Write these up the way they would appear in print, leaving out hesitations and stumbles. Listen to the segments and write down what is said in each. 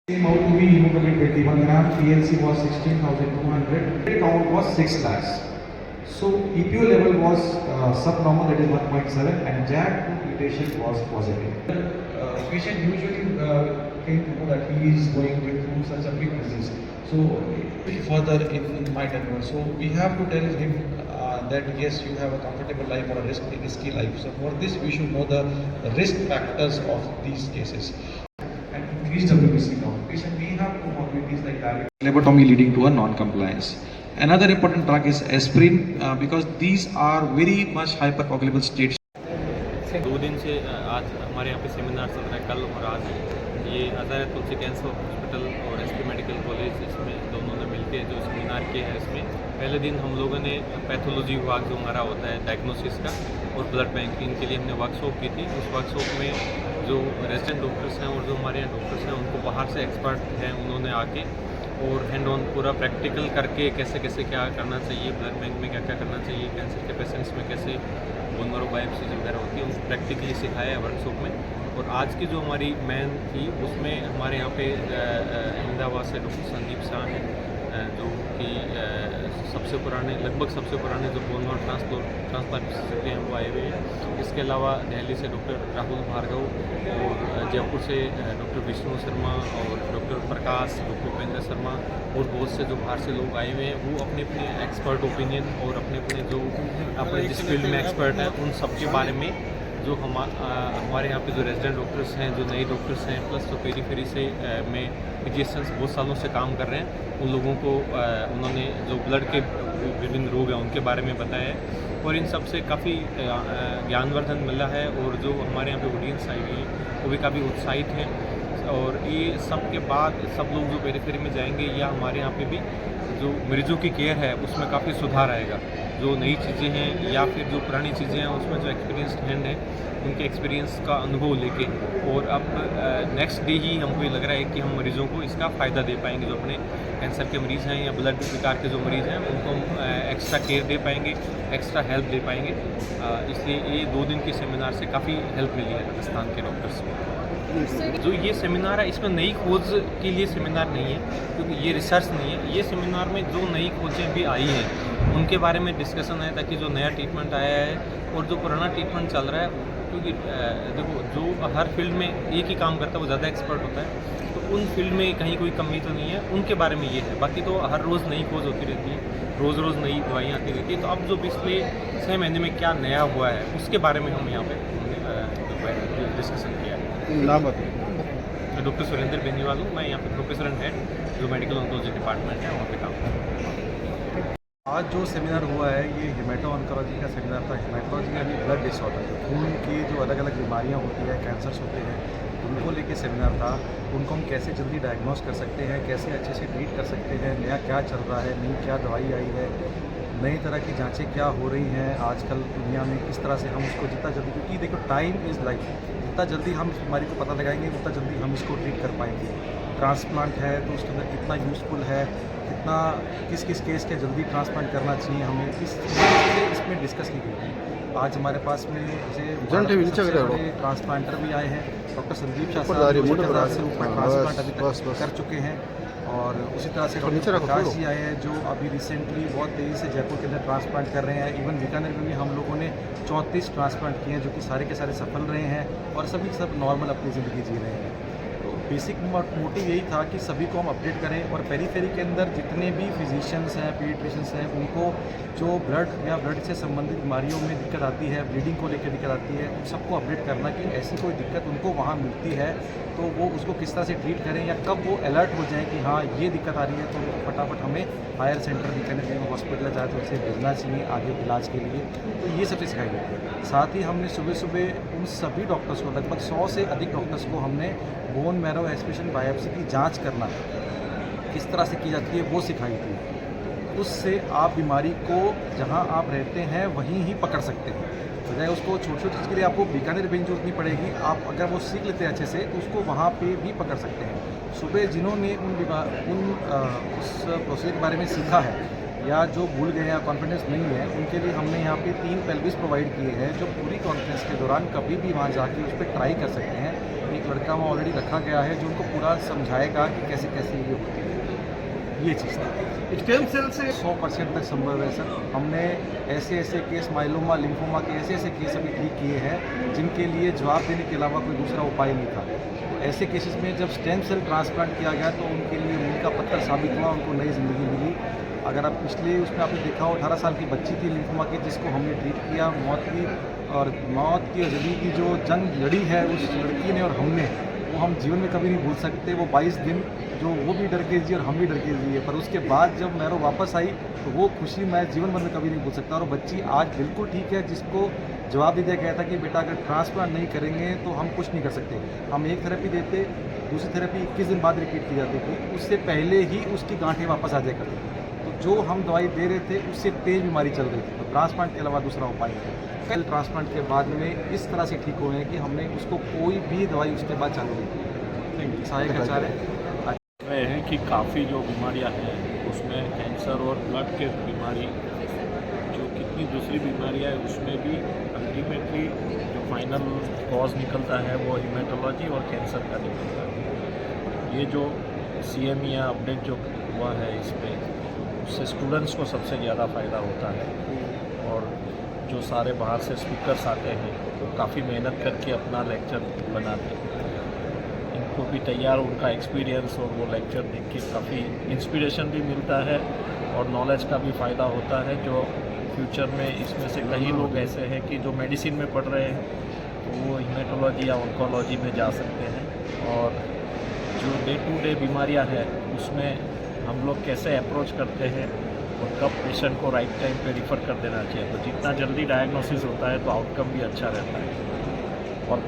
Came out to be hemoglobin 21 gram, PLC was 16,200, count was 6 lakhs. So EPO level was subnormal, that is 1.7, and JAK2 mutation was positive. Patient usually came to know that he is going through such a big disease. So further in my tenure, so we have to tell him that yes, you have a comfortable life or a risky life. So for this, we should know the risk factors of these cases. Increased WBC count. Patient may have comorbidities like diabetes, phlebotomy leading to a non-compliance. Another important drug is aspirin because these are very much hypercoagulable states. 2 दिन से आज हमारे यहाँ पे seminar चल रहा है, कल और आज। ये हज़ारे तुलसी कैंसर हॉस्पिटल और एसपी मेडिकल कॉलेज, इसमें दोनों ने मिलकर जो सेमिनार किया है, इसमें पहले दिन हम लोगों ने पैथोलॉजी विभाग जो हमारा होता है डायग्नोसिस का और ब्लड बैंक, इनके लिए हमने वर्कशॉप की थी। उस वर्कशॉप में जो रेजिडेंट डॉक्टर्स हैं और जो हमारे यहाँ डॉक्टर्स हैं, उनको बाहर से एक्सपर्ट हैं, उन्होंने आके और हैंड ऑन पूरा प्रैक्टिकल करके कैसे कैसे क्या करना चाहिए, ब्लड बैंक में क्या क्या करना चाहिए, कैंसर के पेशेंट्स में कैसे बोन मैरो बायोप्सीज वगैरह होती है, उनको प्रैक्टिकली सिखाया है वर्कशॉप में। और आज की जो हमारी मैन थी, उसमें हमारे यहाँ पे अहमदाबाद से डॉक्टर संदीप शाह हैं, जो कि सबसे पुराने, लगभग सबसे पुराने जो बोन मैरो ट्रांसप्लांट विशेषज्ञ हैं, वो आए हुए हैं। इसके अलावा दिल्ली से डॉक्टर राहुल भार्गव और जयपुर से डॉक्टर विष्णु शर्मा और डॉक्टर प्रकाश, डॉक्टर उपेंद्र शर्मा और बहुत से जो बाहर से लोग आए हुए हैं, वो अपने अपने एक्सपर्ट ओपिनियन और अपने अपने जो अपने जिस फील्ड में एक्सपर्ट हैं, उन सब के बारे में जो हमारे यहाँ पे जो रेजिडेंट डॉक्टर्स हैं, जो नए डॉक्टर्स हैं, प्लस जो पेरीफेरी से में फिजिशियंस बहुत सालों से काम कर रहे हैं, उन लोगों को उन्होंने जो ब्लड के विभिन्न रोग हैं उनके बारे में बताया है। और इन सब से काफ़ी ज्ञानवर्धन मिला है और जो हमारे यहाँ पे ऑडियंस आई हुई है वो भी काफ़ी उत्साहित हैं। और ये सब के बाद सब लोग जो पेरीफेरी में जाएंगे या हमारे यहाँ पे भी जो मरीजों की केयर है उसमें काफ़ी सुधार आएगा। जो नई चीज़ें हैं या फिर जो पुरानी चीज़ें हैं, उसमें जो एक्सपीरियंस्ड हैंड है उनके एक्सपीरियंस का अनुभव लेके और अब नेक्स्ट डे ही हमको ये लग रहा है कि हम मरीज़ों को इसका फ़ायदा दे पाएंगे। जो अपने कैंसर के मरीज़ हैं या ब्लड प्रकार के जो मरीज़ हैं, उनको हम एक्स्ट्रा केयर दे पाएंगे, एक्स्ट्रा हेल्प दे पाएंगे। इसलिए ये 2 दिन के सेमिनार से काफ़ी हेल्प मिली है राजस्थान के डॉक्टर्स को। जो ये सेमिनार है, इसमें नई खोज के लिए सेमिनार नहीं है, क्योंकि ये रिसर्च नहीं है। ये सेमिनार में जो नई खोजें भी आई हैं उनके बारे में डिस्कशन है, ताकि जो नया ट्रीटमेंट आया है और जो पुराना ट्रीटमेंट चल रहा है, क्योंकि देखो जो हर फील्ड में एक ही काम करता है वो ज़्यादा एक्सपर्ट होता है, तो उन फील्ड में कहीं कोई कमी तो नहीं है, उनके बारे में ये है। बाकी तो हर रोज़ नई खोज होती रहती है, रोज़ रोज़ नई दवाइयाँ आती रहती है। तो अब जो पिछले 6 महीने में क्या नया हुआ है उसके बारे में हम यहाँ पे डिस्कशन किया है। मैं डॉक्टर सुरेंद्र बेनीवाल हूँ, मैं यहाँ पे प्रोफेसर एंड हेड जो मेडिकल ऑन्कोलॉजी डिपार्टमेंट है वहाँ पे काम करता हूँ। आज जो सेमिनार हुआ है ये हेमेटो ऑन्कोलॉजी का सेमिनार था। हेमेटोलॉजी यानी ब्लड डिसऑर्डर, जो खून की जो अलग अलग बीमारियाँ होती है, कैंसर्स होते हैं, उनको लेके सेमिनार था। उनको हम कैसे जल्दी डायग्नोस कर सकते हैं, कैसे अच्छे से ट्रीट कर सकते हैं, नया क्या चल रहा है, नई क्या दवाई आई है, नई तरह की जांचें क्या हो रही हैं आजकल दुनिया में, किस तरह से हम उसको जितना जल्दी, क्योंकि देखो टाइम इज़ लाइफ, जितना जल्दी हम इस बीमारी को पता लगाएंगे उतना जल्दी हम इसको ट्रीट कर पाएंगे। ट्रांसप्लांट है तो उसके अंदर कितना यूज़फुल है, कितना किस किस केस के जल्दी ट्रांसप्लांट करना चाहिए हमें, इसमें डिस्कस की गई है। आज हमारे पास में जैसे ट्रांसप्लांटर भी आए हैं, डॉक्टर संदीप शाह साहब 1000 से ऊपर ट्रांसप्लांट अभी तक कर चुके हैं। और उसी तरह से डॉक्टर प्रकाश जी आए हैं, जो अभी रिसेंटली बहुत तेज़ी से जयपुर के अंदर ट्रांसप्लांट कर रहे हैं। इवन बीकानेर में भी हम लोगों ने 34 ट्रांसप्लांट किए हैं, जो कि सारे के सारे सफल रहे हैं और सभी सब नॉर्मल अपनी ज़िंदगी जी रहे हैं। तो बेसिक मोटिव यही था कि सभी को हम अपडेट करें और पेरीफेरी के अंदर जितने भी फिजिशियंस हैं, पीडियाट्रिशियंस हैं, उनको जो ब्लड या ब्लड से संबंधित बीमारियों में दिक्कत आती है, ब्लीडिंग को लेकर दिक्कत आती है, उन सबको अपडेट करना कि ऐसी कोई दिक्कत उनको वहाँ मिलती है तो वो उसको किस तरह से ट्रीट करें, या कब वो अलर्ट हो जाए कि हाँ ये दिक्कत आ रही है तो उनको फटाफट हमें हायर सेंटर बीकानेर हॉस्पिटल जाए तो उसे भेजना चाहिए आगे इलाज के लिए। तो ये सब सिखाई गई है। साथ ही हमने सुबह सुबह उन सभी डॉक्टर्स को, लगभग 100 से अधिक डॉक्टर्स को हमने बोन मैरो एस्पिरेशन बायोप्सी की जांच करना किस तरह से की जाती है वो सिखाई थी। उससे आप बीमारी को जहां आप रहते हैं वहीं ही पकड़ सकते हैं, बजाय उसको छोटी छोटी चीज़ के लिए आपको बीकानेर भेजनी जरूरत नहीं पड़ेगी। आप अगर वो सीख लेते हैं अच्छे से तो उसको वहाँ पे भी पकड़ सकते हैं। सुबह जिन्होंने उस प्रोसीजर के बारे में सीखा है या जो भूल गए या कॉन्फिडेंस नहीं है, उनके लिए हमने यहाँ पे 3 पेल्विस प्रोवाइड किए हैं, जो पूरी कॉन्फ्रेंस के दौरान कभी भी वहाँ जाके उस पर ट्राई कर सकते हैं। एक एक लड़का वहाँ ऑलरेडी रखा गया है जो उनको पूरा समझाएगा कि कैसे कैसे ये होती है, ये चीज़ थी। स्टेम सेल से 100% तक संभव है सर। हमने ऐसे ऐसे केस माइलोमा लिम्फोमा के ऐसे ऐसे केस अभी ठीक किए हैं जिनके लिए जवाब देने के अलावा कोई दूसरा उपाय नहीं था। तो ऐसे केसेस में जब स्टेम सेल ट्रांसप्लांट किया गया तो उनके लिए मील का पत्थर साबित हुआ, उनको नई ज़िंदगी मिली। अगर आप पिछले उसमें आपने देखा हो 18 साल की बच्ची थी लिम्फोमा की जिसको हमने ट्रीट किया, मौत की और ज़िंदगी की जो जंग लड़ी है उस लड़की ने और हमने, वो हम जीवन में कभी नहीं भूल सकते। वो 22 दिन जो वो भी डर के जी और हम भी डर के जिए, पर उसके बाद जब मैरो वापस आई तो वो खुशी मैं जीवन भर में कभी नहीं भूल सकता। और वो बच्ची आज बिल्कुल ठीक है, जिसको जवाब दे दिया गया था कि बेटा अगर ट्रांसप्लांट नहीं करेंगे तो हम कुछ नहीं कर सकते। हम एक थेरेपी देते, दूसरी थेरेपी 21 दिन बाद रिपीट की जाती थी, उससे पहले ही उसकी गांठें वापस आ जाया करती थी। तो जो हम दवाई दे रहे थे उससे तेज बीमारी चल रही थी, तो ट्रांसप्लांट के अलावा दूसरा उपाय नहीं। कल ट्रांसप्लांट के बाद में इस तरह से ठीक हुए हैं कि हमने उसको कोई भी दवाई उसके बाद चालू नहीं की। सहायक आचार्य है कि काफ़ी जो बीमारियां हैं उसमें कैंसर और ब्लड के बीमारी, जो कितनी दूसरी बीमारियां हैं उसमें भी अल्टीमेटली जो फाइनल कॉज निकलता है वो हीमेटोलॉजी और कैंसर का निकलता है। ये जो CM या अपडेट जो हुआ है इसमें, उससे स्टूडेंट्स को सबसे ज़्यादा फ़ायदा होता है। और जो सारे बाहर से स्पीकर्स आते हैं वो काफ़ी मेहनत करके अपना लेक्चर बनाते हैं, इनको भी तैयार उनका एक्सपीरियंस और वो लेक्चर देख के काफ़ी इंस्पिरेशन भी मिलता है और नॉलेज का भी फ़ायदा होता है। जो फ्यूचर में इसमें से कई लोग ऐसे हैं कि जो मेडिसिन में पढ़ रहे हैं तो वो हीमेटोलॉजी या ऑन्कोलॉजी में जा सकते हैं। और जो डे टू डे बीमारियां हैं उसमें हम लोग कैसे अप्रोच करते हैं और कब पेशेंट को राइट टाइम पे रिफ़र कर देना चाहिए, तो जितना जल्दी डायग्नोसिस होता है तो आउटकम भी अच्छा रहता है। और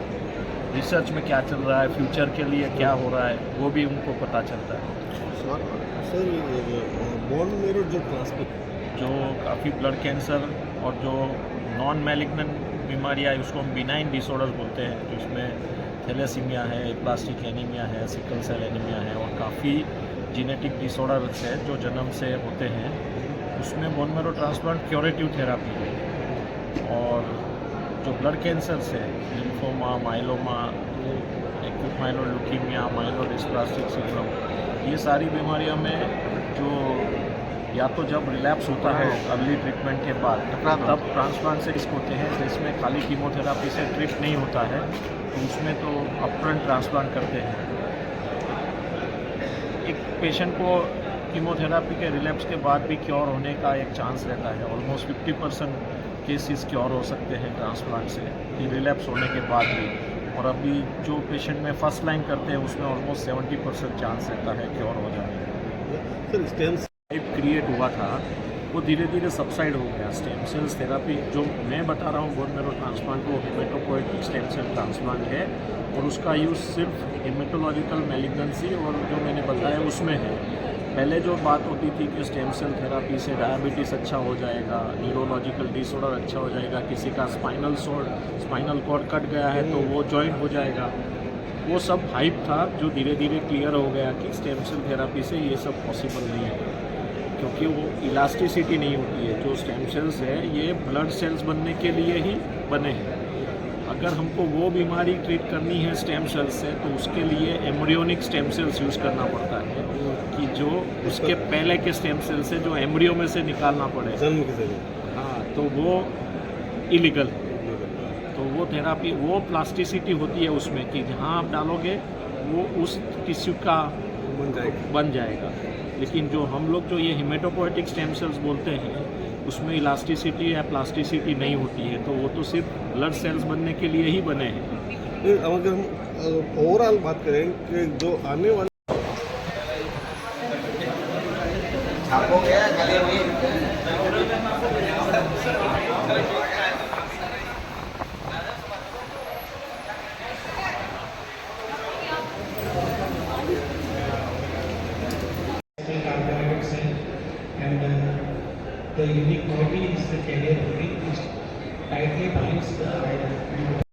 रिसर्च में क्या चल रहा है, फ्यूचर के लिए क्या हो रहा है, वो भी उनको पता चलता है। सर बोन मेरो जो ट्रांसप्लांट जो काफ़ी ब्लड कैंसर और जो नॉन मैलिग्नेंट बीमारियाँ है उसको हम बिनाइन डिसऑर्डर बोलते हैं, जिसमें थैलेसीमिया है, प्लास्टिक एनीमिया है, सिकल सेल एनीमिया है और काफ़ी जेनेटिक डिसऑर्डर्स है जो जन्म से होते हैं, उसमें bone marrow transplant curative therapy है। और जो ब्लड कैंसर्स है, lymphoma, myeloma, acute myeloid leukaemia, myelodysplastic syndrome, ये सारी बीमारियों में जो या तो जब रिलैप्स होता है अर्ली ट्रीटमेंट के बाद तब ट्रांसप्लांट से रिस्क होते हैं, जिसमें खाली कीमोथेरापी से ट्रीट नहीं होता है, तो उसमें तो अपफ्रंट ट्रांसप्लांट करते हैं। एक पेशेंट को कीमोथेरापी के रिलैप्स के बाद भी क्योर होने का एक चांस रहता है। ऑलमोस्ट 50% केसेस क्योर हो सकते हैं ट्रांसप्लांट से, रिलैप्स होने के बाद भी। और अभी जो पेशेंट में फर्स्ट लाइन करते हैं उसमें ऑलमोस्ट 70% चांस रहता है क्योर हो जाने का। सर स्टेम क्रिएट हुआ था वो धीरे धीरे सबसाइड हो गया। स्टेम सेल्स थेरापी जो मैं बता रहा हूँ बोन मेरो ट्रांसप्लांट, वो हीमेटोपोएटिक स्टेम सेल ट्रांसप्लांट है और उसका यूज़ सिर्फ हीमेटोलॉजिकल मैलिग्नेंसी और जो मैंने बताया उसमें है। पहले जो बात होती थी कि स्टेम सेल थेरापी से डायबिटीज़ अच्छा हो जाएगा, न्यूरोलॉजिकल डिसऑर्डर अच्छा हो जाएगा, किसी का स्पाइनल कॉर्ड कट गया है तो वो जॉइंट हो जाएगा, वो सब हाइप था जो धीरे धीरे क्लियर हो गया कि स्टेम सेल थेरापी से ये सब पॉसिबल नहीं है, क्योंकि वो इलास्टिसिटी नहीं होती है। जो स्टेम सेल्स है ये ब्लड सेल्स बनने के लिए ही बने हैं। अगर हमको वो बीमारी ट्रीट करनी है स्टेम सेल्स से तो उसके लिए एम्ब्रियोनिक स्टेम सेल्स यूज़ करना पड़ता है, कि जो उसके पहले के स्टेम सेल्स से जो एम्ब्रियो में से निकालना पड़े, जन्म के जरिए। हाँ, तो वो इलीगल। तो वो थेरापी, वो प्लास्टिसिटी होती है उसमें कि जहाँ आप डालोगे वो उस टिश्यू का बन जाएगा। लेकिन जो हम लोग जो ये हीमेटोपोएटिक स्टेम सेल्स बोलते हैं उसमें इलास्टिसिटी या प्लास्टिसिटी नहीं होती है, तो वो तो सिर्फ ब्लड सेल्स बनने के लिए ही बने हैं। अगर हम ओवरऑल बात करें कि जो आने वाले carbohydrates and the unique protein is the carrier protein which tightly binds the iron.